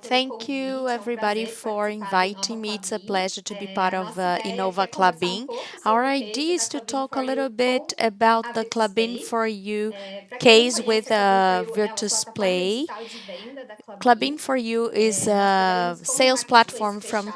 Thank you, everybody, for inviting me. It's a pleasure to be part of Inova Klabin. Our idea is to talk a little bit about the Klabin for You case with Virtus Play. Klabin for You is a sales platform from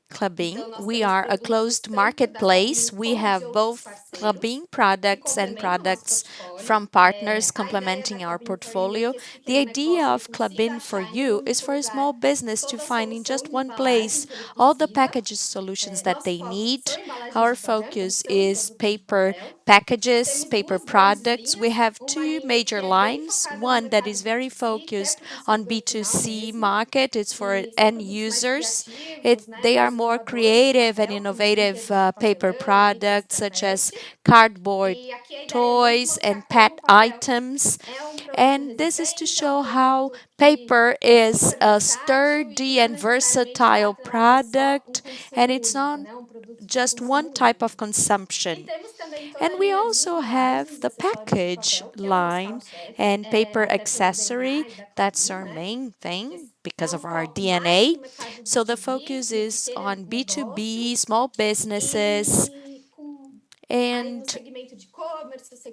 Klabin. We are a closed marketplace. We have both Klabin products and products from partners complementing our portfolio. The idea of Klabin for You is for a small business to find in just one place all the packages solutions that they need. Our focus is paper packages, paper products. We have two major lines. One that is very focused on B2C market. It's for end users. They are more creative and innovative paper products such as cardboard toys and pet items. And this is to show how paper is a sturdy and versatile product, and it's not just one type of consumption. And we also have the package line and paper accessory. That's our main thing because of our DNA. So the focus is on B2B, small businesses, and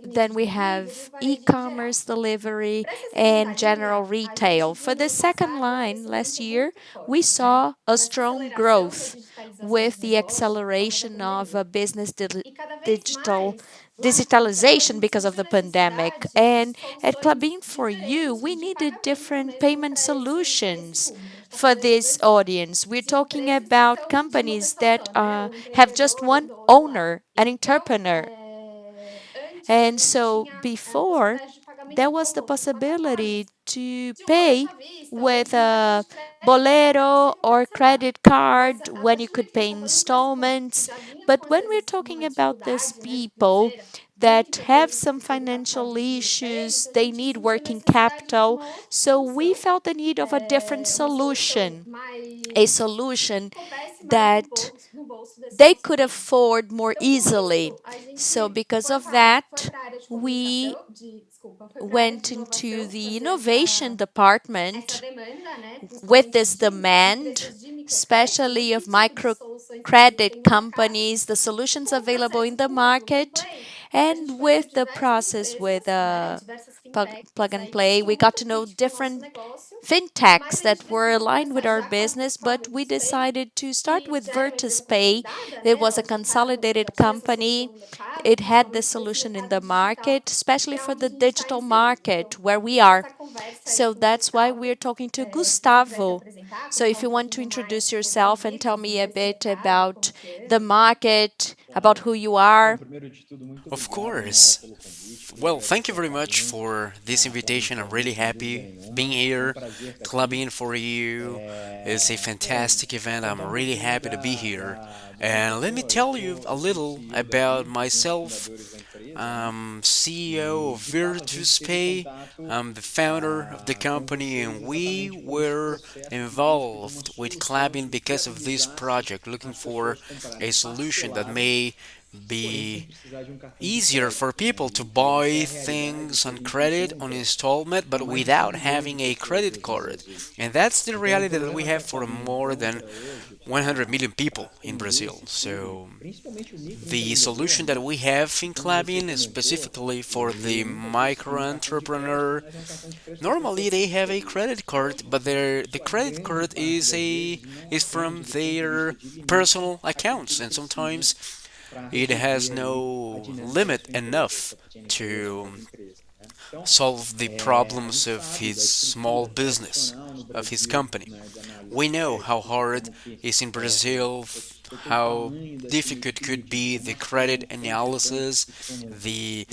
then we have e-commerce delivery and general retail. For the second line last year, we saw a strong growth with the acceleration of business digital digitalization because of the pandemic. And at Klabin for You, we needed different payment solutions for this audience. We're talking about companies that have just one owner, an entrepreneur. And so before, there was the possibility to pay with a bolero or credit card when you could pay installments. But when we're talking about these people that have some financial issues, they need working capital. So we felt the need of a different solution, a solution that they could afford more easily. So, because of that, we went into the innovation department with this demand, especially of microcredit companies, the solutions available in the market, and with the process with plug and play, we got to know different fintechs that were aligned with our business, but we decided to start with Virtus Pay. It was a consolidated company. It had the solution in the market, especially for the digital market where we are. So that's why we're talking to Gustavo. So if you want to introduce yourself and tell me a bit about the market, about who you are. Of course. Well, thank you very much for this invitation. I'm really happy being here. Clubbing for you is a fantastic event. I'm really happy to be here. And let me tell you a little about myself. I'm CEO of Virtus Pay. I'm the founder of the company, and we were involved with Klabin because of this project, looking for a solution that may be easier for people to buy things on credit on installment but without having a credit card. And that's the reality that we have for more than 100 million people in Brazil. So the solution that we have in Klabin is specifically for the micro entrepreneur. Normally they have a credit card, but the credit card is from their personal accounts, and sometimes it has no limit enough to solve the problems of his small business, of his company. We know how hard it is in Brazil, how difficult could be the credit analysis, the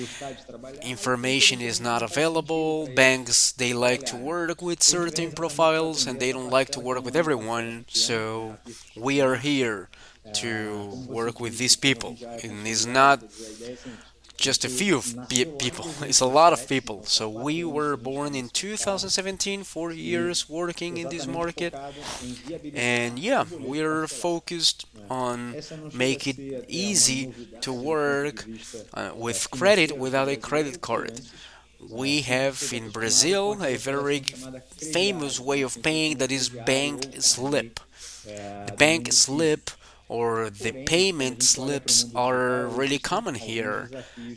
information is not available. Banks, they like to work with certain profiles and they don't like to work with everyone. So we are here to work with these people. And it's not just a few people, it's a lot of people. So we were born in 2017, 4 years working in this market. And yeah, we're focused on make it easy to work with credit without a credit card. We have in Brazil a very famous way of paying that is bank slip. The bank slip or the payment slips are really common here,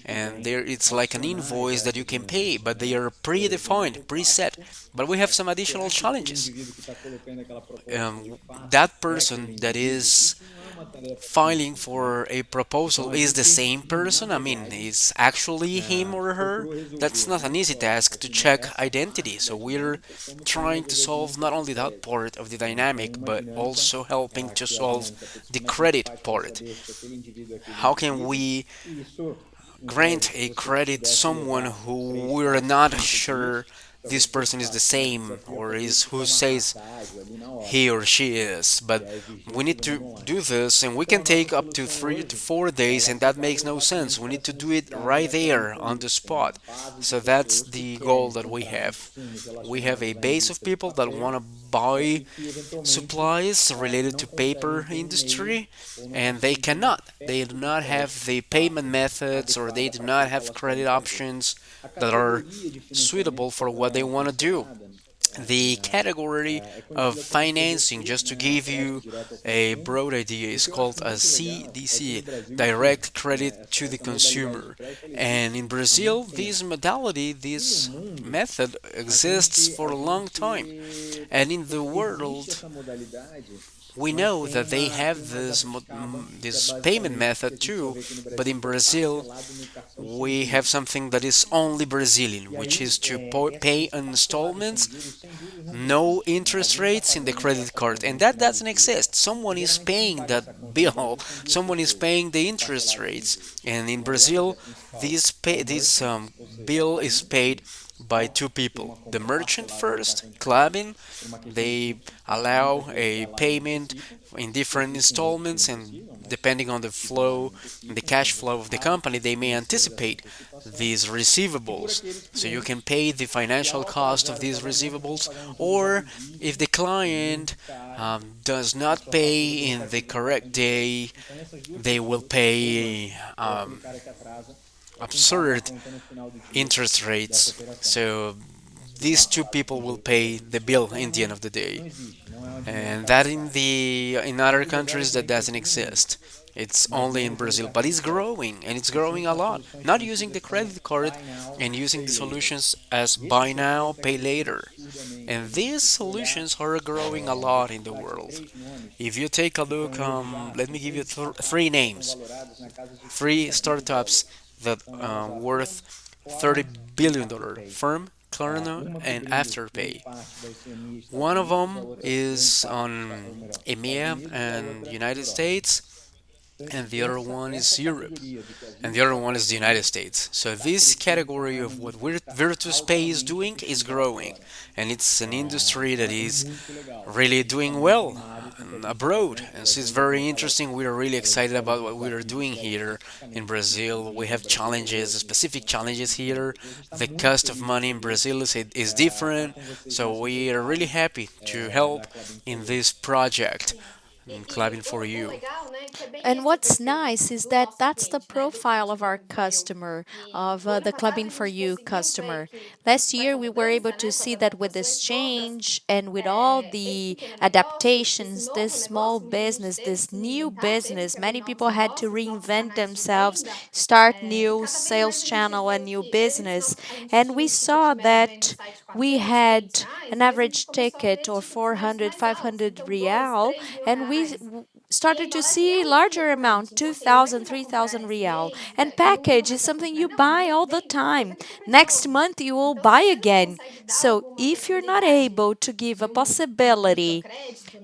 and there it's like an invoice that you can pay, but they are predefined, preset. But we have some additional challenges. That person that is filing for a proposal is the same person? I mean, is actually him or her? That's not an easy task to check identity. So we're trying to solve not only that part of the dynamic, but also helping to solve the credit part. How can we grant a credit someone who we're not sure this person is the same or is who says he or she is? But we need to do this, and we can take up to 3 to 4 days, and that makes no sense. We need to do it right there on the spot. So that's the goal that we have. We have a base of people that want to buy supplies related to paper industry, and they cannot. They do not have the payment methods, or they do not have credit options that are suitable for what they want to do. The category of financing, just to give you a broad idea, is called a CDC, direct credit to the consumer. And in Brazil, this modality, this method exists for a long time. And in the world, we know that they have this payment method too, but in Brazil we have something that is only Brazilian, which is to pay installments, no interest rates in the credit card, and that doesn't exist. Someone is paying that bill, someone is paying the interest rates, and in Brazil, this bill is paid by two people. The merchant first, Klabin, they allow a payment in different installments, and depending on the flow, the cash flow of the company, they may anticipate these receivables. So you can pay the financial cost of these receivables, or if the client does not pay in the correct day, they will pay absurd interest rates. So these two people will pay the bill in the end of the day, and that in other countries that doesn't exist. It's only in Brazil, but it's growing, and it's growing a lot. Not using the credit card and using the solutions as buy now, pay later. And these solutions are growing a lot in the world. If you take a look, let me give you three names, three startups that worth $30 billion firm, Klarna, and Afterpay. One of them is on EMEA and United States, and the other one is Europe, and the other one is the United States. So this category of what Virtus Pay is doing is growing, and it's an industry that is really doing well abroad. And so it's very interesting. We are really excited about what we are doing here in Brazil. We have challenges, specific challenges here. The cost of money in Brazil is different, so we are really happy to help in this project in Clubbing for You. And what's nice is that that's the profile of our customer, of the Clubbing for You customer. Last year, we were able to see that with this change and with all the adaptations, this small business, this new business, many people had to reinvent themselves, start new sales channel and new business. And we saw that we had an average ticket of 400, 500 real, and we started to see larger amount, 2,000, 3,000 real. And package is something you buy all the time. Next month you will buy again. So if you're not able to give a possibility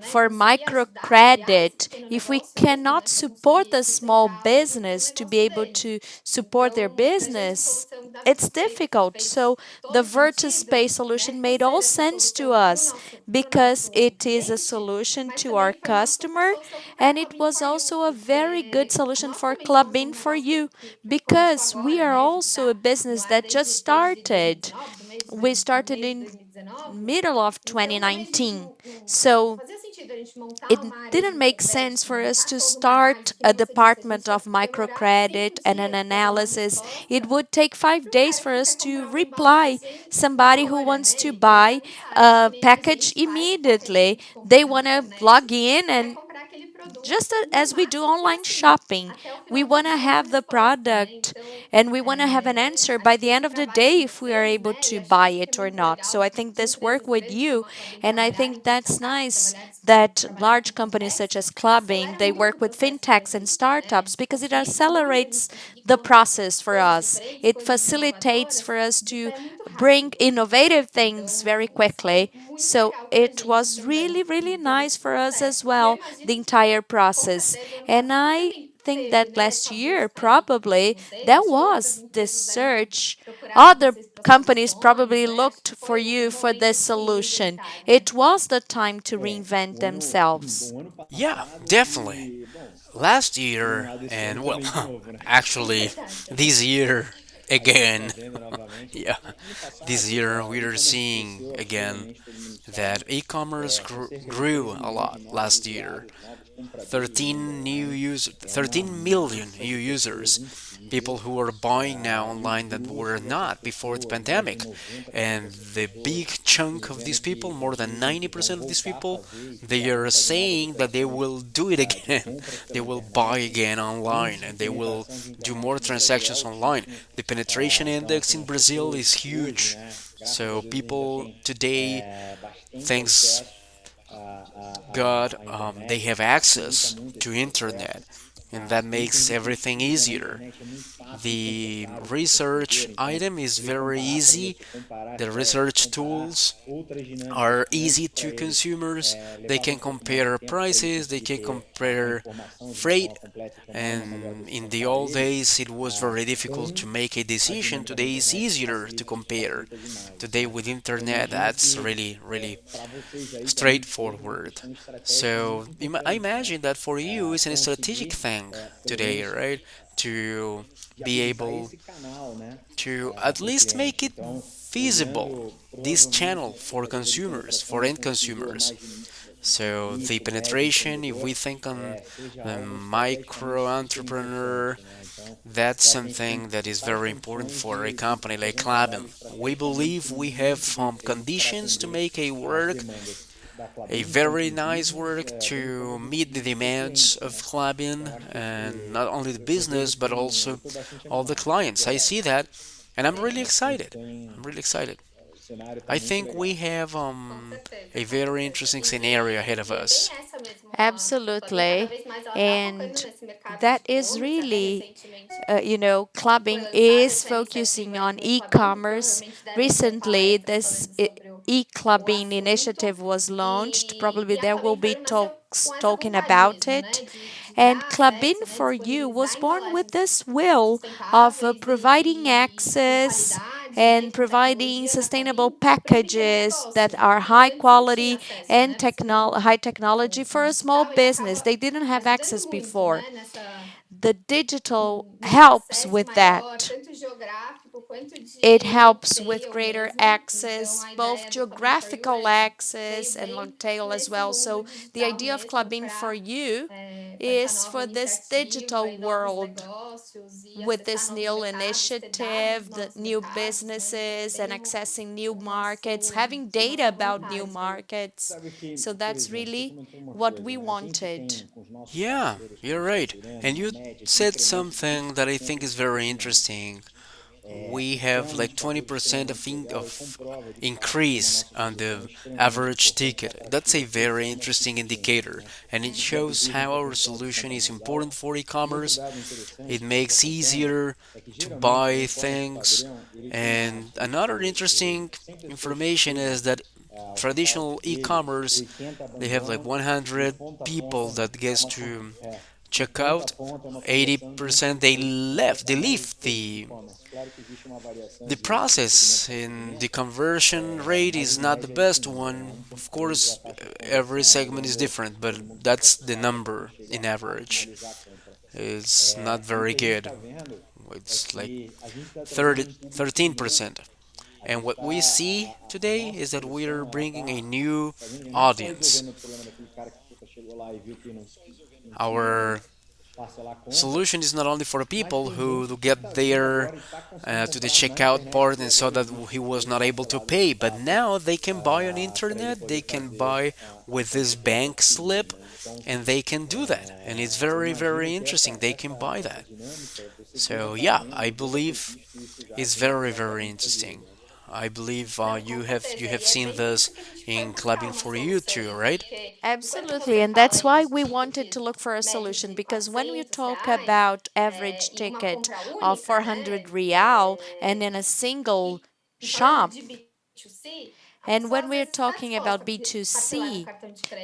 for microcredit, if we cannot support the small business to be able to support their business, it's difficult. So the Virtus Pay solution made all sense to us because it is a solution to our customer, and it was also a very good solution for Klabin for You because we are also a business that just started. We started in middle of 2019. So it didn't make sense for us to start a department of microcredit and an analysis. It would take 5 days for us to reply somebody who wants to buy a package immediately. They want to log in and just as we do online shopping, we want to have the product and we want to have an answer by the end of the day if we are able to buy it or not. So I think this work with you, and I think that's nice that large companies such as Klabin, they work with fintechs and startups because it accelerates the process for us. It facilitates for us to bring innovative things very quickly. So it was really, really nice for us as well, the entire process. And I think that last year, probably, there was this search. Other companies probably looked for you for this solution. It was the time to reinvent themselves. Yeah, definitely. Last year, and well, actually, this year again. Yeah, this year we are seeing again that e-commerce grew a lot last year. 13 million new users, people who are buying now online that were not before the pandemic. And the big chunk of these people, more than 90% of these people, they are saying that they will do it again. They will buy again online and they will do more transactions online. The penetration index in Brazil is huge. So people today, thanks God, they have access to internet, and that makes everything easier. The research item is very easy. The research tools are easy to consumers. They can compare prices, they can compare freight, and in the old days it was very difficult to make a decision. Today it's easier to compare. Today with internet, that's really, really straightforward. So I imagine that for you it's a strategic thing today, right? To be able to at least make it feasible, this channel for consumers, for end consumers. So the penetration, if we think on the micro entrepreneur, that's something that is very important for a company like Klabin. We believe we have conditions to make a very nice work to meet the demands of Klabin and not only the business but also all the clients. I see that and I'm really excited. I'm really excited. I think we have a very interesting scenario ahead of us. Absolutely. And that is really, clubbing is focusing on e-commerce. Recently, this e-clubbing initiative was launched. Probably there will be talks talking about it. And Clubbing for You was born with this will of providing access and providing sustainable packages that are high quality and high technology for a small business. They didn't have access before. The digital helps with that. It helps with greater access, both geographical access and long tail as well. So the idea of Clubbing for You is for this digital world with this new initiative, the new businesses and accessing new markets, having data about new markets. So that's really what we wanted. Yeah, you're right. And you said something that I think is very interesting. We have like 20% of increase on the average ticket. That's a very interesting indicator, and it shows how our solution is important for e-commerce. It makes easier to buy things. And another interesting information is that traditional e-commerce, they have like 100 people that gets to check out. 80% they leave the process, and the conversion rate is not the best one. Of course, every segment is different, but that's the number in average. It's not very good. It's like 13%. And what we see today is that we are bringing a new audience. Our solution is not only for people who get there to the checkout part and saw that he was not able to pay, but now they can buy on internet, they can buy with this bank slip, and they can do that, and it's very very interesting. They can buy that. So yeah, I believe it's very very interesting. I believe you have seen this in Clubbing for You too, right? Absolutely, and that's why we wanted to look for a solution because when we talk about average ticket of 400 real and in a single shop, and when we're talking about B2C,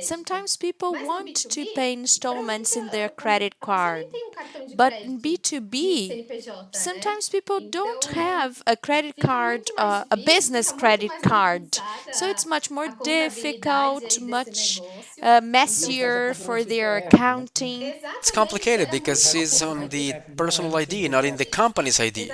sometimes people want to pay installments in their credit card. But in B2B, sometimes people don't have a credit card, a business credit card. So it's much more difficult, much messier for their accounting. It's complicated because it's on the personal ID, not in the company's ID.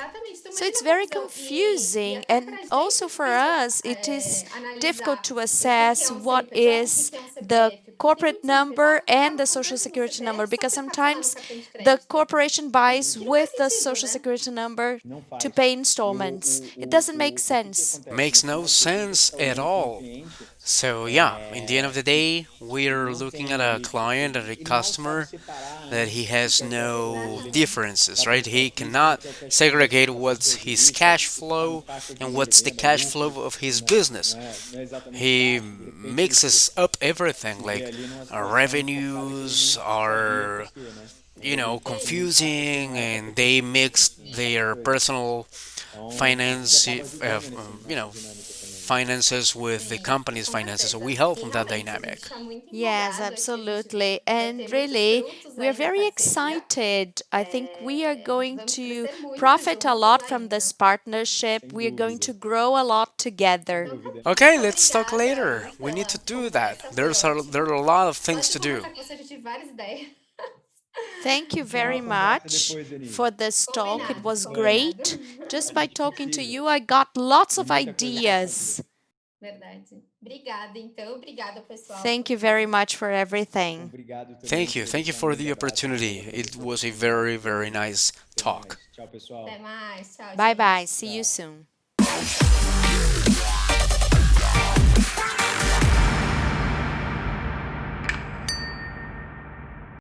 So it's very confusing, and also for us, it is difficult to assess what is the corporate number and the social security number because sometimes the corporation buys with the social security number to pay installments. It doesn't make sense. Makes no sense at all. So yeah, in the end of the day, we're looking at a client and a customer that he has no differences, right? He cannot segregate what's his cash flow and what's the cash flow of his business. He mixes up everything, like our revenues are, confusing, and they mix their personal finance, finances with the company's finances. So we help in that dynamic. Yes, absolutely. And really, we're very excited. I think we are going to profit a lot from this partnership. We are going to grow a lot together. Okay, let's talk later. We need to do that. There are a lot of things to do. Thank you very much for this talk. It was great. Just by talking to you, I got lots of ideas. Thank you very much for everything. Thank you. Thank you for the opportunity. It was a very, very nice talk. Bye bye. See you soon.